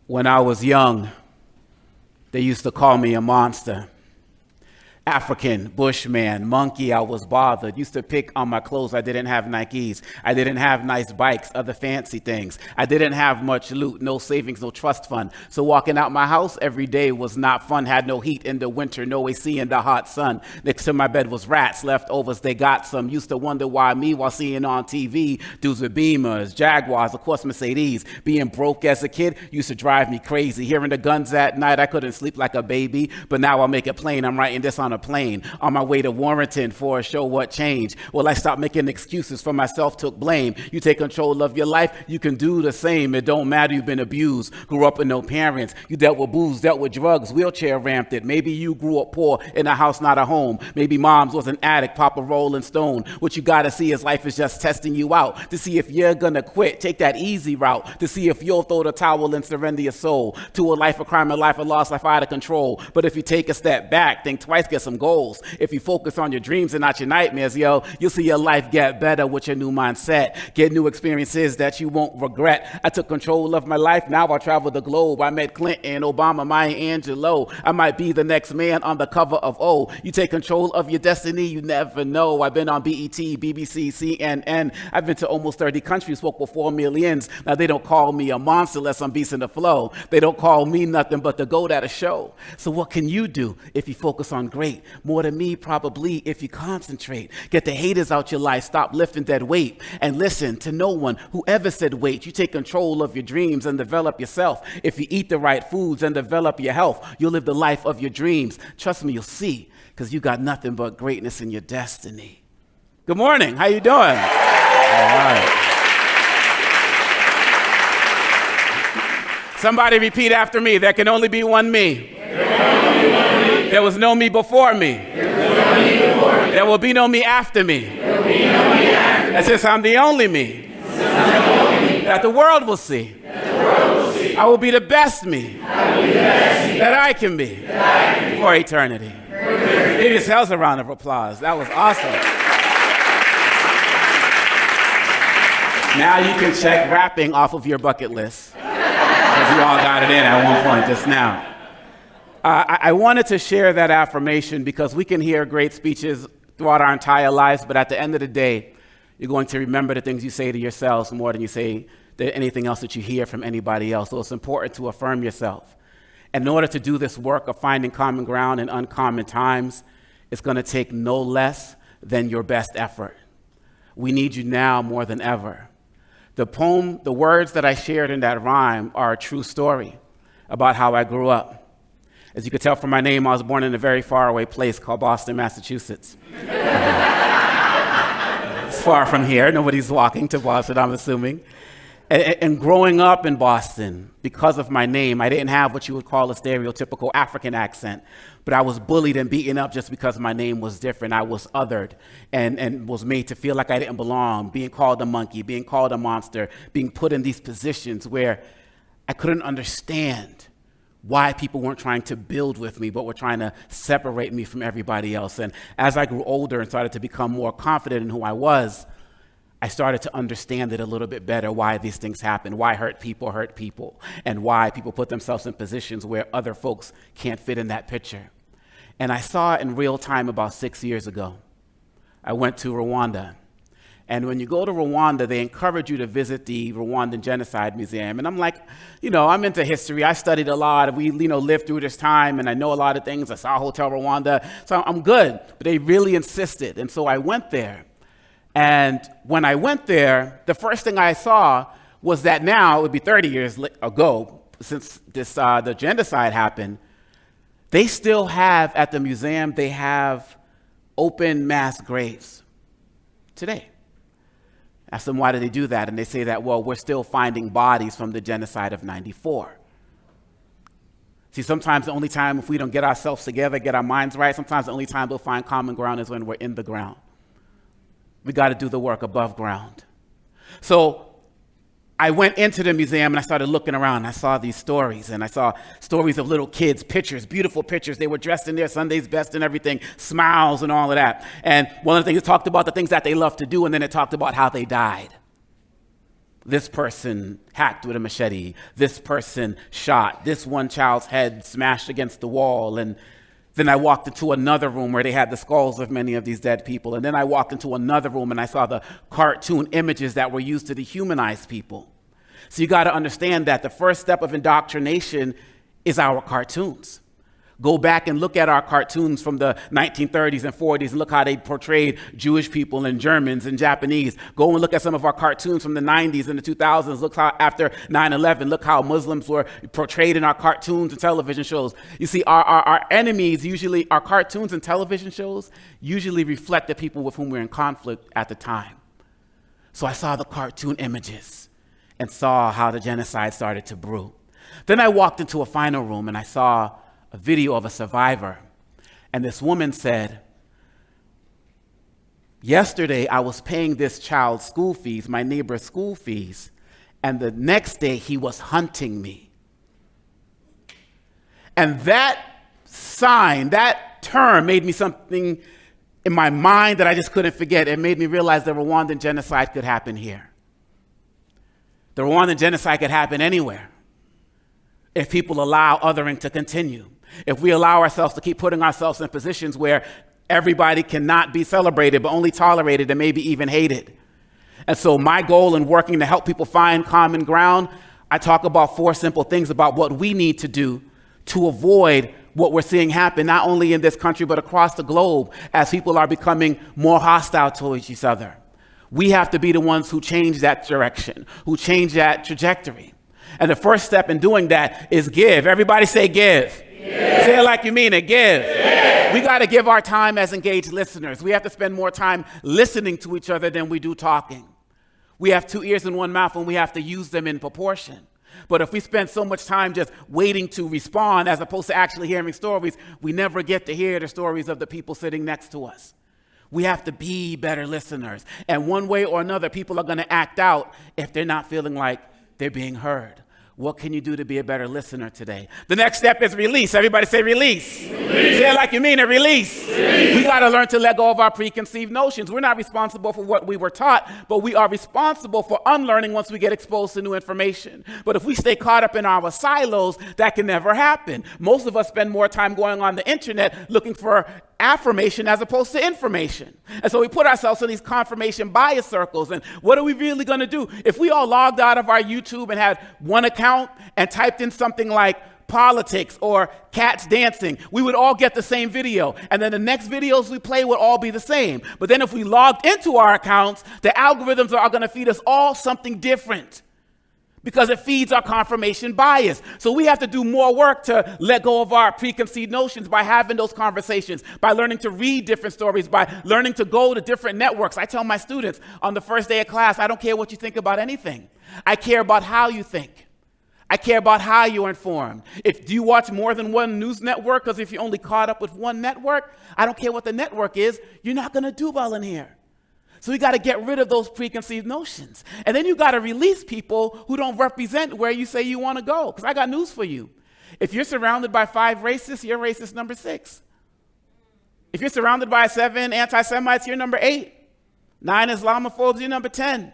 When I was young, they used to call me a monster. African, bushman, monkey, I was bothered. Used to pick on my clothes. I didn't have Nikes. I didn't have nice bikes, other fancy things. I didn't have much loot, no savings, no trust fund. So walking out my house every day was not fun. Had no heat in the winter, no AC in the hot sun. Next to my bed was rats, leftovers, they got some. Used to wonder why me while seeing on TV, dudes with Beamers, Jaguars, of course Mercedes. Being broke as a kid used to drive me crazy. Hearing the guns at night, I couldn't sleep like a baby. But now I'll make it plain, I'm writing this on a plane on my way to Warrenton for a show. What changed? Well, I stopped making excuses for myself, took blame. You take control of your life, you can do the same. It don't matter, you've been abused, grew up with no parents, you dealt with booze, dealt with drugs, wheelchair ramped it. Maybe you grew up poor in a house, not a home. Maybe mom's was an addict, papa rolling stone. What you gotta see is life is just testing you out to see if you're gonna quit, take that easy route, to see if you'll throw the towel and surrender your soul to a life of crime, a life of loss, life out of control. But if you take a step back, think twice, get some goals. If you focus on your dreams and not your nightmares, you'll see your life get better with your new mindset. Get new experiences that you won't regret. I took control of my life, now I travel the globe. I met Clinton, Obama, Maya Angelou. I might be the next man on the cover of O. You take control of your destiny, you never know. I've been on BET, BBC, CNN. I've been to almost 30 countries, spoke before millions. Now they don't call me a monster unless I'm beasting the flow. They don't call me nothing but the goat at a show. So what can you do if you focus on great? More than me, probably, if you concentrate. Get the haters out your life, stop lifting that weight, and listen to no one who ever said wait. You take control of your dreams and develop yourself. If you eat the right foods and develop your health, you'll live the life of your dreams. Trust me, you'll see, because you got nothing but greatness in your destiny. Good morning, how you doing? All right. Somebody repeat after me, there can only be one me. There was no me before me. There will be no me after me. That's just I'm the only me that the world will see. I will be the best me that I can be for eternity. Give yourselves a round of applause. That was awesome. Now you can check rapping off of your bucket list, because you all got it in at one point just now. I wanted to share that affirmation because we can hear great speeches throughout our entire lives, but at the end of the day, you're going to remember the things you say to yourselves more than you say to anything else that you hear from anybody else. So it's important to affirm yourself. And in order to do this work of finding common ground in uncommon times, it's going to take no less than your best effort. We need you now more than ever. The poem, the words that I shared in that rhyme are a true story about how I grew up. As you could tell from my name, I was born in a very faraway place called Boston, Massachusetts. It's far from here. Nobody's walking to Boston, I'm assuming. And growing up in Boston, because of my name, I didn't have what you would call a stereotypical African accent, but I was bullied and beaten up just because my name was different. I was othered and was made to feel like I didn't belong, being called a monkey, being called a monster, being put in these positions where I couldn't understand why people weren't trying to build with me, but were trying to separate me from everybody else. And as I grew older and started to become more confident in who I was, I started to understand it a little bit better, why these things happen, why hurt people, and why people put themselves in positions where other folks can't fit in that picture. And I saw it in real time about 6 years ago. I went to Rwanda. And when you go to Rwanda, they encourage you to visit the Rwandan Genocide Museum. And I'm like, I'm into history. I studied a lot. We, lived through this time, and I know a lot of things. I saw Hotel Rwanda, so I'm good. But they really insisted. And so I went there. And when I went there, the first thing I saw was that now, it would be 30 years ago, since the genocide happened, they still have, at the museum, they have open mass graves today. I asked them, why do they do that? And they say that, well, we're still finding bodies from the genocide of '94. See, sometimes the only time, if we don't get ourselves together, get our minds right, sometimes the only time we'll find common ground is when we're in the ground. We got to do the work above ground. So I went into the museum and I started looking around. I saw these stories, and I saw stories of little kids, pictures, beautiful pictures. They were dressed in their Sunday's best and everything, smiles and all of that. And one of the things it talked about the things that they loved to do, and then it talked about how they died. This person hacked with a machete. This person shot. This one child's head smashed against the wall. And then I walked into another room where they had the skulls of many of these dead people. And then I walked into another room and I saw the cartoon images that were used to dehumanize people. So you got to understand that the first step of indoctrination is our cartoons. Go back and look at our cartoons from the 1930s and 40s and look how they portrayed Jewish people and Germans and Japanese. Go and look at some of our cartoons from the 90s and the 2000s. Look how after 9/11, look how Muslims were portrayed in our cartoons and television shows. You see, our enemies usually, our cartoons and television shows usually reflect the people with whom we're in conflict at the time. So I saw the cartoon images and saw how the genocide started to brew. Then I walked into a final room and I saw a video of a survivor. And this woman said, yesterday I was paying this child's school fees, my neighbor's school fees, and the next day he was hunting me. And that sign, that term made me something in my mind that I just couldn't forget. It made me realize the Rwandan genocide could happen here. The Rwandan genocide could happen anywhere if people allow othering to continue. If we allow ourselves to keep putting ourselves in positions where everybody cannot be celebrated, but only tolerated and maybe even hated. And so my goal in working to help people find common ground, I talk about 4 simple things about what we need to do to avoid what we're seeing happen, not only in this country, but across the globe as people are becoming more hostile towards each other. We have to be the ones who change that direction, who change that trajectory. And the first step in doing that is give. Everybody say give. Give. Say it like you mean it. Give. Give. We got to give our time as engaged listeners. We have to spend more time listening to each other than we do talking. We have 2 ears and 1 mouth, and we have to use them in proportion. But if we spend so much time just waiting to respond as opposed to actually hearing stories, we never get to hear the stories of the people sitting next to us. We have to be better listeners. And one way or another, people are going to act out if they're not feeling like they're being heard. What can you do to be a better listener today? The next step is release. Everybody say release. Release. Say it like you mean it. Release. Release. We got to learn to let go of our preconceived notions. We're not responsible for what we were taught, but we are responsible for unlearning once we get exposed to new information. But if we stay caught up in our silos, that can never happen. Most of us spend more time going on the internet looking for affirmation as opposed to information. And so we put ourselves in these confirmation bias circles. And what are we really going to do? If we all logged out of our YouTube and had one account and typed in something like politics or cats dancing, we would all get the same video. And then the next videos we play would all be the same. But then if we logged into our accounts, the algorithms are going to feed us all something different, because it feeds our confirmation bias. So we have to do more work to let go of our preconceived notions by having those conversations, by learning to read different stories, by learning to go to different networks. I tell my students on the first day of class, I don't care what you think about anything. I care about how you think. I care about how you're informed. Do you watch more than one news network? Because if you're only caught up with one network, I don't care what the network is, you're not going to do well in here. So we got to get rid of those preconceived notions. And then you got to release people who don't represent where you say you want to go. Because I got news for you. If you're surrounded by 5 racists, you're racist number 6. If you're surrounded by 7 anti-Semites, you're number 8. 9 Islamophobes, you're number 10.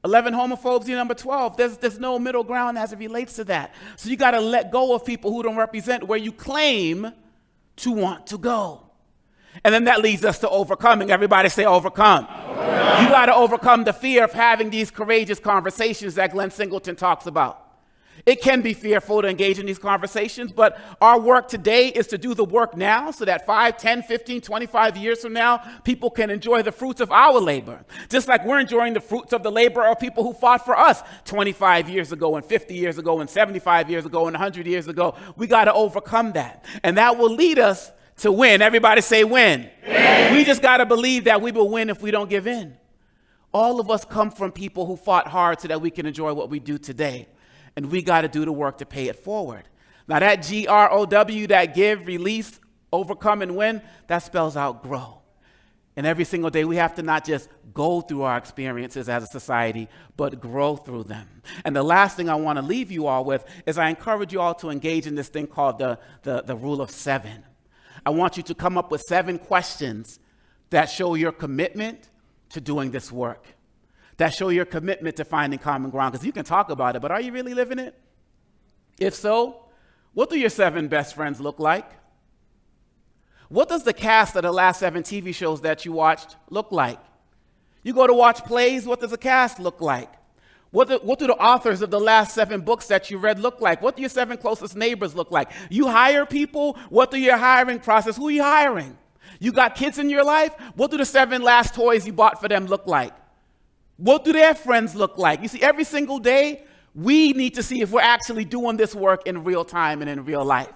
11 homophobes, you're number 12. There's no middle ground as it relates to that. So you got to let go of people who don't represent where you claim to want to go. And then that leads us to overcoming. Everybody say overcome. You got to overcome the fear of having these courageous conversations that Glenn Singleton talks about. It can be fearful to engage in these conversations, but our work today is to do the work now so that 5, 10, 15, 25 years from now, people can enjoy the fruits of our labor. Just like we're enjoying the fruits of the labor of people who fought for us 25 years ago and 50 years ago and 75 years ago and 100 years ago. We got to overcome that. And that will lead us to win. Everybody say win. Win. We just got to believe that we will win if we don't give in. All of us come from people who fought hard so that we can enjoy what we do today. And we got to do the work to pay it forward. Now that GROW, that give, release, overcome, and win, that spells out grow. And every single day we have to not just go through our experiences as a society, but grow through them. And the last thing I want to leave you all with is I encourage you all to engage in this thing called the rule of 7. I want you to come up with 7 questions that show your commitment to doing this work. that show your commitment to finding common ground, because you can talk about it, but are you really living it? If so, what do your 7 best friends look like? What does the cast of the last 7 TV shows that you watched look like? You go to watch plays, what does the cast look like? What do the authors of the last 7 books that you read look like? What do your 7 closest neighbors look like? You hire people, what do your hiring process, who are you hiring? You got kids in your life, what do the 7 last toys you bought for them look like? What do their friends look like? You see, every single day, we need to see if we're actually doing this work in real time and in real life.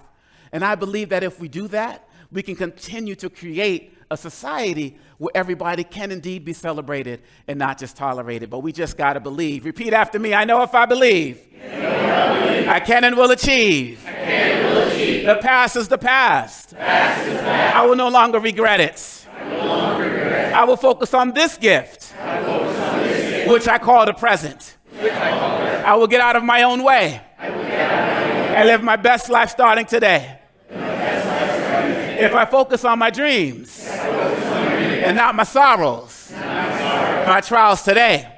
And I believe that if we do that, we can continue to create a society where everybody can indeed be celebrated and not just tolerated. But we just got to believe. Repeat after me. I know if I believe, I can and will achieve. The past is the past. I will no longer regret it. I will focus on this gift, which I call the present. I will get out of my own way and live my best life starting today. If I focus on my dreams and not my sorrows, my trials today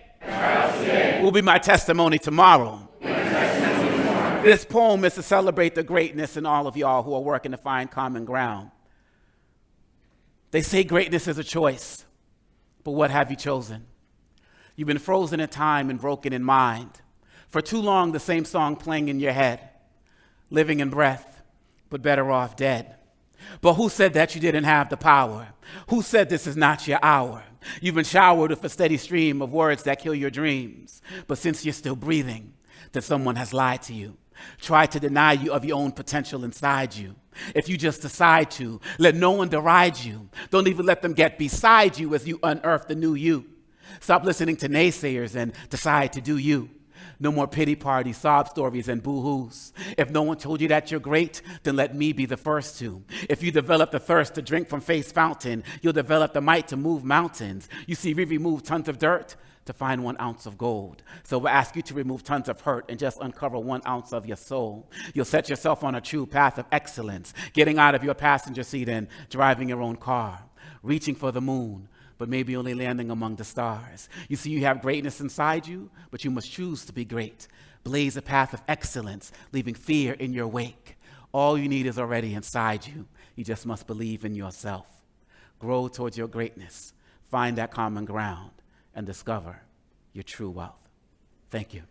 will be my testimony tomorrow. This poem is to celebrate the greatness in all of y'all who are working to find common ground. They say greatness is a choice, but what have you chosen? You've been frozen in time and broken in mind. For too long, the same song playing in your head, living in breath, but better off dead. But who said that you didn't have the power? Who said this is not your hour? You've been showered with a steady stream of words that kill your dreams. But since you're still breathing, then someone has lied to you, tried to deny you of your own potential inside you. If you just decide to, let no one deride you. Don't even let them get beside you as you unearth the new you. Stop listening to naysayers and decide to do you. No more pity parties, sob stories, and boo-hoos. If no one told you that you're great, then let me be the first to. If you develop the thirst to drink from Faith's fountain, you'll develop the might to move mountains. You see, we remove tons of dirt to find 1 ounce of gold. So we'll ask you to remove tons of hurt and just uncover 1 ounce of your soul. You'll set yourself on a true path of excellence, getting out of your passenger seat and driving your own car, reaching for the moon, but maybe only landing among the stars. You see, you have greatness inside you, but you must choose to be great. Blaze a path of excellence, leaving fear in your wake. All you need is already inside you. You just must believe in yourself. Grow towards your greatness. Find that common ground and discover your true wealth. Thank you.